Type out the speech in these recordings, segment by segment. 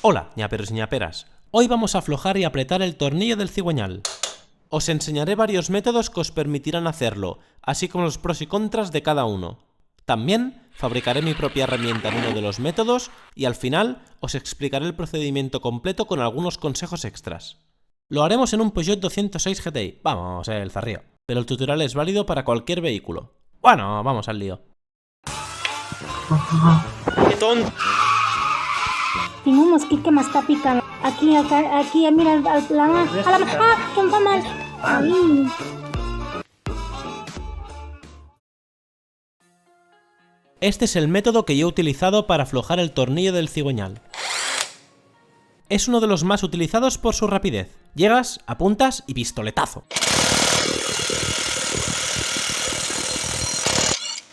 Hola, ñaperos y ñaperas. Hoy vamos a aflojar y apretar el tornillo del cigüeñal. Os enseñaré varios métodos que os permitirán hacerlo, así como los pros y contras de cada uno. También fabricaré mi propia herramienta en uno de los métodos y al final os explicaré el procedimiento completo con algunos consejos extras. Lo haremos en un Peugeot 206 GTI, vamos, el zarrío. Pero el tutorial es válido para cualquier vehículo. Bueno, vamos al lío. ¡Qué tonto! Tengo un mosquito que me está picando. Aquí, acá, aquí, mira, a la ¡que me fa mal! Ay. Este es el método que yo he utilizado para aflojar el tornillo del cigüeñal. Es uno de los más utilizados por su rapidez. Llegas, apuntas y pistoletazo.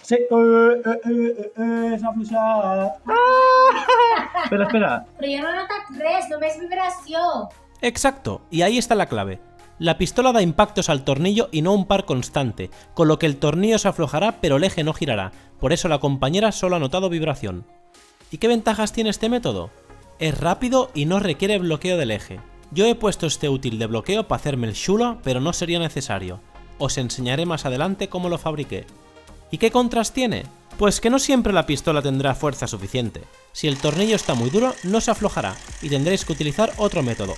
Sí, és afluixat. Espera. Però jo no he notat res, només vibració. Exacto, y ahí está la clave. La pistola da impactos al tornillo y no un par constante, con lo que el tornillo se aflojará pero el eje no girará, por eso la compañera solo ha notado vibración. ¿Y qué ventajas tiene este método? Es rápido y no requiere bloqueo del eje. Yo he puesto este útil de bloqueo para hacerme el chulo, pero no sería necesario. Os enseñaré más adelante cómo lo fabriqué. ¿Y qué contras tiene? Pues que no siempre la pistola tendrá fuerza suficiente. Si el tornillo está muy duro, no se aflojará y tendréis que utilizar otro método.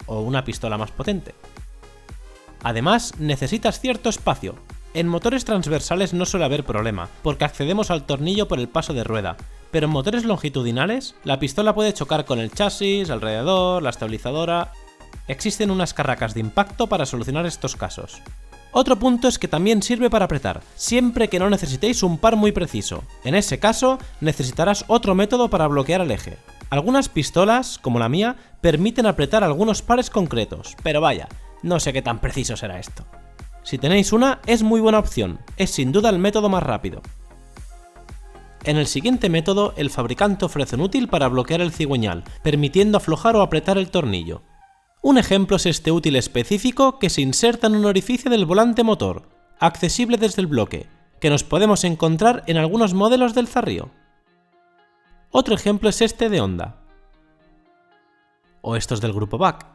O una pistola más potente. Además, necesitas cierto espacio. En motores transversales no suele haber problema, porque accedemos al tornillo por el paso de rueda, pero en motores longitudinales, la pistola puede chocar con el chasis, el radiador, la estabilizadora. Existen unas carracas de impacto para solucionar estos casos. Otro punto es que también sirve para apretar, siempre que no necesitéis un par muy preciso. En ese caso, necesitarás otro método para bloquear el eje. Algunas pistolas, como la mía, permiten apretar algunos pares concretos, pero vaya, no sé qué tan preciso será esto. Si tenéis una, es muy buena opción, es sin duda el método más rápido. En el siguiente método, el fabricante ofrece un útil para bloquear el cigüeñal, permitiendo aflojar o apretar el tornillo. Un ejemplo es este útil específico que se inserta en un orificio del volante motor, accesible desde el bloque, que nos podemos encontrar en algunos modelos del Zarrío. Otro ejemplo es este de Honda. O estos del grupo BAC.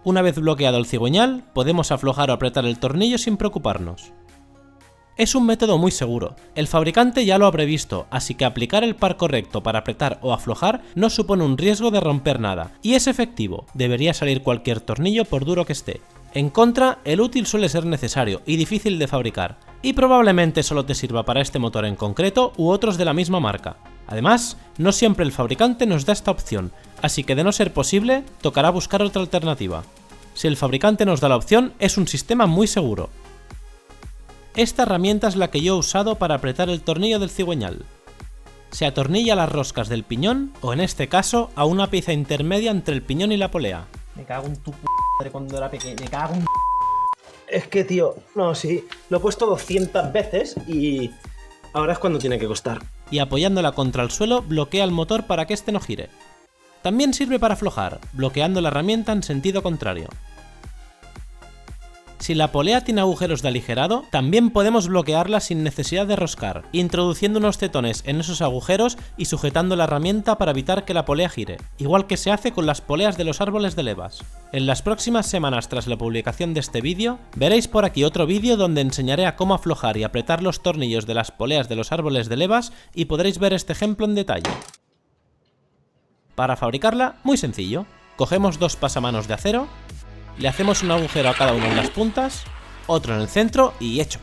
Una vez bloqueado el cigüeñal, podemos aflojar o apretar el tornillo sin preocuparnos. Es un método muy seguro, el fabricante ya lo ha previsto, así que aplicar el par correcto para apretar o aflojar no supone un riesgo de romper nada, y es efectivo, debería salir cualquier tornillo por duro que esté. En contra, el útil suele ser necesario y difícil de fabricar, y probablemente solo te sirva para este motor en concreto u otros de la misma marca. Además, no siempre el fabricante nos da esta opción, así que de no ser posible, tocará buscar otra alternativa. Si el fabricante nos da la opción, es un sistema muy seguro. Esta herramienta es la que yo he usado para apretar el tornillo del cigüeñal. Se atornilla a las roscas del piñón, o en este caso, a una pieza intermedia entre el piñón y la polea. Me cago en tu madre cuando era pequeño, me cago en... Es que, tío, no, sí, lo he puesto 200 veces y ahora es cuando tiene que costar. Y apoyándola contra el suelo, bloquea el motor para que este no gire. También sirve para aflojar, bloqueando la herramienta en sentido contrario. Si la polea tiene agujeros de aligerado, también podemos bloquearla sin necesidad de roscar, introduciendo unos tetones en esos agujeros y sujetando la herramienta para evitar que la polea gire, igual que se hace con las poleas de los árboles de levas. En las próximas semanas tras la publicación de este vídeo, veréis por aquí otro vídeo donde enseñaré a cómo aflojar y apretar los tornillos de las poleas de los árboles de levas y podréis ver este ejemplo en detalle. Para fabricarla, muy sencillo. Cogemos dos pasamanos de acero, le hacemos un agujero a cada una en las puntas, otro en el centro y hecho.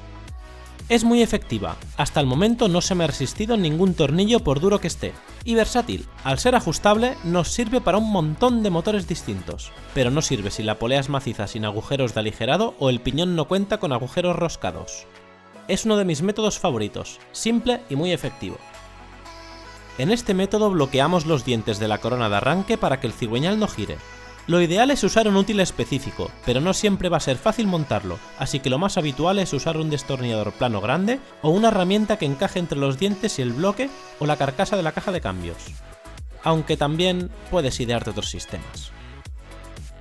Es muy efectiva, hasta el momento no se me ha resistido ningún tornillo por duro que esté, y versátil, al ser ajustable nos sirve para un montón de motores distintos, pero no sirve si la polea es maciza sin agujeros de aligerado o el piñón no cuenta con agujeros roscados. Es uno de mis métodos favoritos, simple y muy efectivo. En este método bloqueamos los dientes de la corona de arranque para que el cigüeñal no gire. Lo ideal es usar un útil específico, pero no siempre va a ser fácil montarlo, así que lo más habitual es usar un destornillador plano grande o una herramienta que encaje entre los dientes y el bloque o la carcasa de la caja de cambios. Aunque también puedes idearte otros sistemas.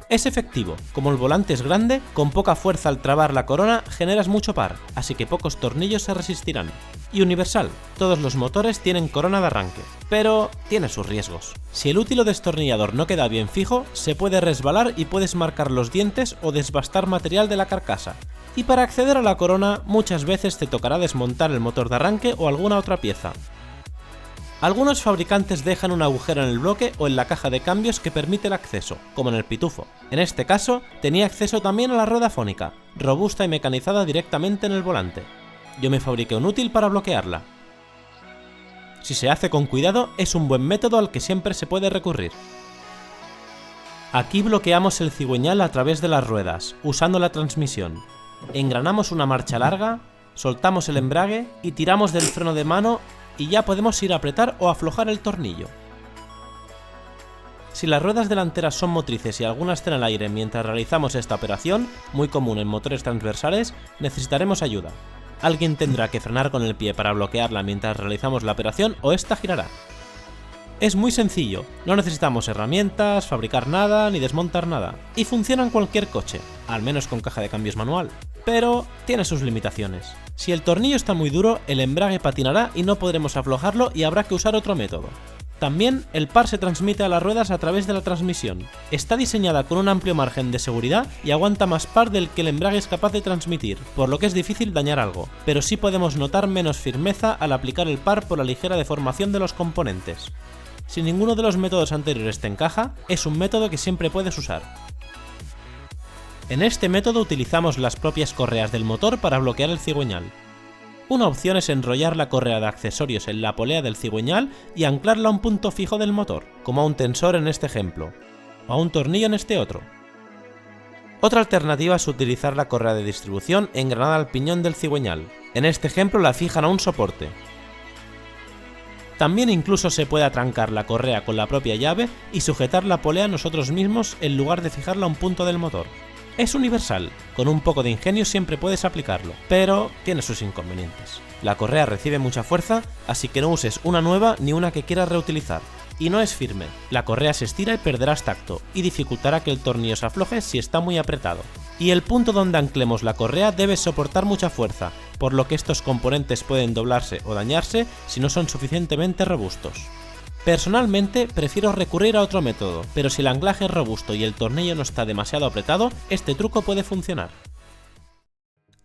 Es efectivo, como el volante es grande, con poca fuerza al trabar la corona generas mucho par, así que pocos tornillos se resistirán. Y universal, todos los motores tienen corona de arranque, pero tiene sus riesgos. Si el útil o destornillador no queda bien fijo, se puede resbalar y puedes marcar los dientes o desbastar material de la carcasa. Y para acceder a la corona, muchas veces te tocará desmontar el motor de arranque o alguna otra pieza. Algunos fabricantes dejan un agujero en el bloque o en la caja de cambios que permite el acceso, como en el Pitufo. En este caso, tenía acceso también a la rueda fónica, robusta y mecanizada directamente en el volante. Yo me fabriqué un útil para bloquearla. Si se hace con cuidado, es un buen método al que siempre se puede recurrir. Aquí bloqueamos el cigüeñal a través de las ruedas, usando la transmisión. Engranamos una marcha larga, soltamos el embrague y tiramos del freno de mano y ya podemos ir a apretar o aflojar el tornillo. Si las ruedas delanteras son motrices y algunas están al aire mientras realizamos esta operación, muy común en motores transversales, necesitaremos ayuda. Alguien tendrá que frenar con el pie para bloquearla mientras realizamos la operación o esta girará. Es muy sencillo, no necesitamos herramientas, fabricar nada ni desmontar nada, y funciona en cualquier coche, al menos con caja de cambios manual, pero tiene sus limitaciones. Si el tornillo está muy duro, el embrague patinará y no podremos aflojarlo y habrá que usar otro método. También el par se transmite a las ruedas a través de la transmisión. Está diseñada con un amplio margen de seguridad y aguanta más par del que el embrague es capaz de transmitir, por lo que es difícil dañar algo, pero sí podemos notar menos firmeza al aplicar el par por la ligera deformación de los componentes. Si ninguno de los métodos anteriores te encaja, es un método que siempre puedes usar. En este método utilizamos las propias correas del motor para bloquear el cigüeñal. Una opción es enrollar la correa de accesorios en la polea del cigüeñal y anclarla a un punto fijo del motor, como a un tensor en este ejemplo, o a un tornillo en este otro. Otra alternativa es utilizar la correa de distribución engranada al piñón del cigüeñal. En este ejemplo la fijan a un soporte. También incluso se puede atrancar la correa con la propia llave y sujetar la polea nosotros mismos en lugar de fijarla a un punto del motor. Es universal, con un poco de ingenio siempre puedes aplicarlo, pero tiene sus inconvenientes. La correa recibe mucha fuerza, así que no uses una nueva ni una que quieras reutilizar. Y no es firme, la correa se estira y perderás tacto, y dificultará que el tornillo se afloje si está muy apretado. Y el punto donde anclemos la correa debe soportar mucha fuerza, por lo que estos componentes pueden doblarse o dañarse si no son suficientemente robustos. Personalmente prefiero recurrir a otro método, pero si el anclaje es robusto y el tornillo no está demasiado apretado, este truco puede funcionar.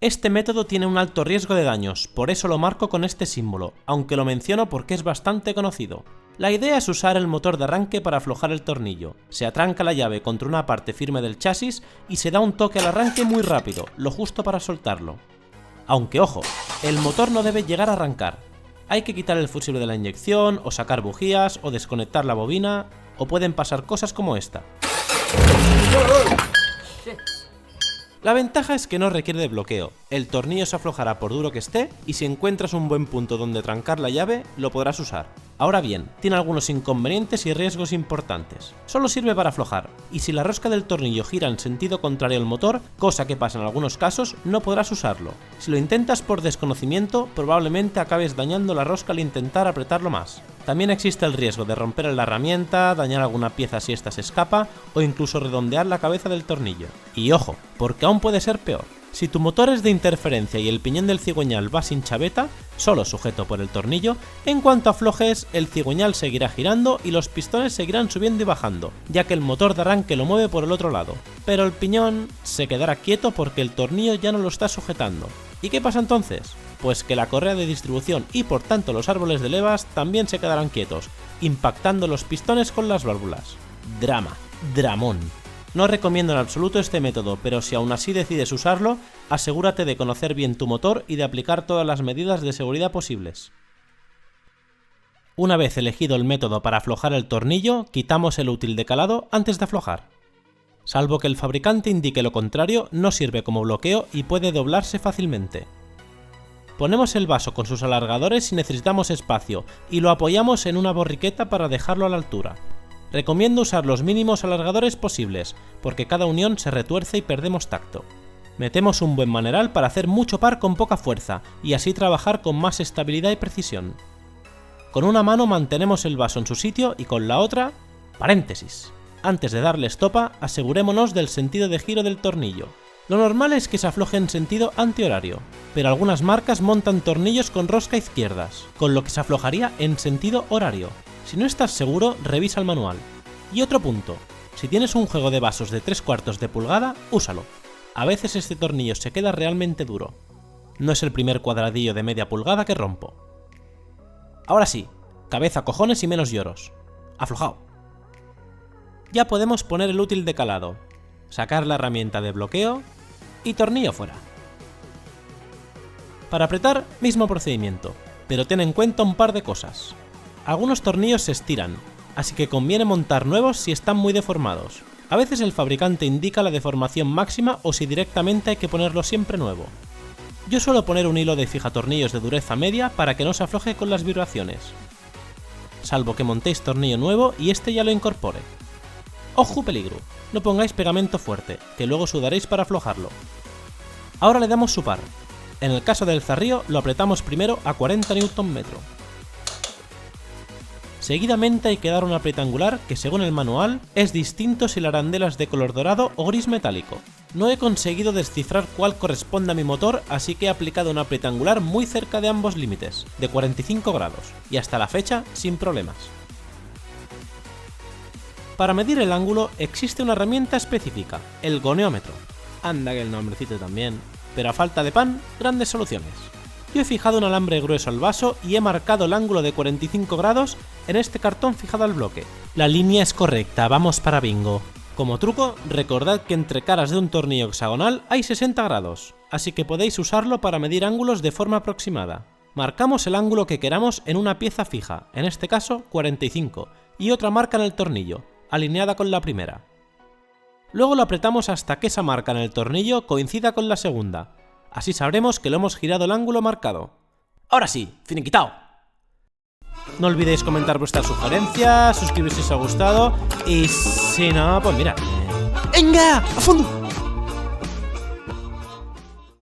Este método tiene un alto riesgo de daños, por eso lo marco con este símbolo, aunque lo menciono porque es bastante conocido. La idea es usar el motor de arranque para aflojar el tornillo. Se atranca la llave contra una parte firme del chasis y se da un toque al arranque muy rápido, lo justo para soltarlo. Aunque ojo, el motor no debe llegar a arrancar. Hay que quitar el fusible de la inyección, o sacar bujías, o desconectar la bobina, o pueden pasar cosas como esta. La ventaja es que no requiere de bloqueo, el tornillo se aflojará por duro que esté y si encuentras un buen punto donde trancar la llave, lo podrás usar. Ahora bien, tiene algunos inconvenientes y riesgos importantes. Solo sirve para aflojar, y si la rosca del tornillo gira en sentido contrario al motor, cosa que pasa en algunos casos, no podrás usarlo. Si lo intentas por desconocimiento, probablemente acabes dañando la rosca al intentar apretarlo más. También existe el riesgo de romper la herramienta, dañar alguna pieza si ésta se escapa, o incluso redondear la cabeza del tornillo. Y ojo, porque aún puede ser peor. Si tu motor es de interferencia y el piñón del cigüeñal va sin chaveta, solo sujeto por el tornillo, en cuanto aflojes, el cigüeñal seguirá girando y los pistones seguirán subiendo y bajando, ya que el motor de arranque lo mueve por el otro lado. Pero el piñón se quedará quieto porque el tornillo ya no lo está sujetando. ¿Y qué pasa entonces? Pues que la correa de distribución y por tanto los árboles de levas también se quedarán quietos, impactando los pistones con las válvulas. Dramón. No recomiendo en absoluto este método, pero si aún así decides usarlo, asegúrate de conocer bien tu motor y de aplicar todas las medidas de seguridad posibles. Una vez elegido el método para aflojar el tornillo, quitamos el útil de calado antes de aflojar. Salvo que el fabricante indique lo contrario, no sirve como bloqueo y puede doblarse fácilmente. Ponemos el vaso con sus alargadores si necesitamos espacio y lo apoyamos en una borriqueta para dejarlo a la altura. Recomiendo usar los mínimos alargadores posibles, porque cada unión se retuerce y perdemos tacto. Metemos un buen maneral para hacer mucho par con poca fuerza y así trabajar con más estabilidad y precisión. Con una mano mantenemos el vaso en su sitio y con la otra, paréntesis. Antes de darle estopa, asegurémonos del sentido de giro del tornillo. Lo normal es que se afloje en sentido antihorario, pero algunas marcas montan tornillos con rosca izquierdas, con lo que se aflojaría en sentido horario. Si no estás seguro, revisa el manual. Y otro punto, si tienes un juego de vasos de 3/4 de pulgada, úsalo. A veces este tornillo se queda realmente duro. No es el primer cuadradillo de media pulgada que rompo. Ahora sí, cabeza, cojones y menos lloros. Aflojado. Ya podemos poner el útil de calado, sacar la herramienta de bloqueo y tornillo fuera. Para apretar, mismo procedimiento, pero ten en cuenta un par de cosas. Algunos tornillos se estiran, así que conviene montar nuevos si están muy deformados. A veces el fabricante indica la deformación máxima o si directamente hay que ponerlo siempre nuevo. Yo suelo poner un hilo de fijatornillos de dureza media para que no se afloje con las vibraciones, salvo que montéis tornillo nuevo y este ya lo incorpore. ¡Ojo peligro! No pongáis pegamento fuerte, que luego sudaréis para aflojarlo. Ahora le damos su par. En el caso del zarrío lo apretamos primero a 40 Nm. Seguidamente hay que dar un apriete angular que según el manual es distinto si la arandela es de color dorado o gris metálico. No he conseguido descifrar cuál corresponde a mi motor, así que he aplicado un apriete angular muy cerca de ambos límites, de 45 grados, y hasta la fecha sin problemas. Para medir el ángulo existe una herramienta específica, el goniómetro. Anda que el nombrecito también, pero a falta de pan, grandes soluciones. Yo he fijado un alambre grueso al vaso y he marcado el ángulo de 45 grados en este cartón fijado al bloque. La línea es correcta, vamos para bingo. Como truco, recordad que entre caras de un tornillo hexagonal hay 60 grados, así que podéis usarlo para medir ángulos de forma aproximada. Marcamos el ángulo que queramos en una pieza fija, en este caso 45, y otra marca en el tornillo, alineada con la primera. Luego lo apretamos hasta que esa marca en el tornillo coincida con la segunda. Así sabremos que lo hemos girado el ángulo marcado. Ahora sí, finiquitao. No olvidéis comentar vuestras sugerencias, suscribiros si os ha gustado y si no, pues mira. ¡Venga! ¡A fondo!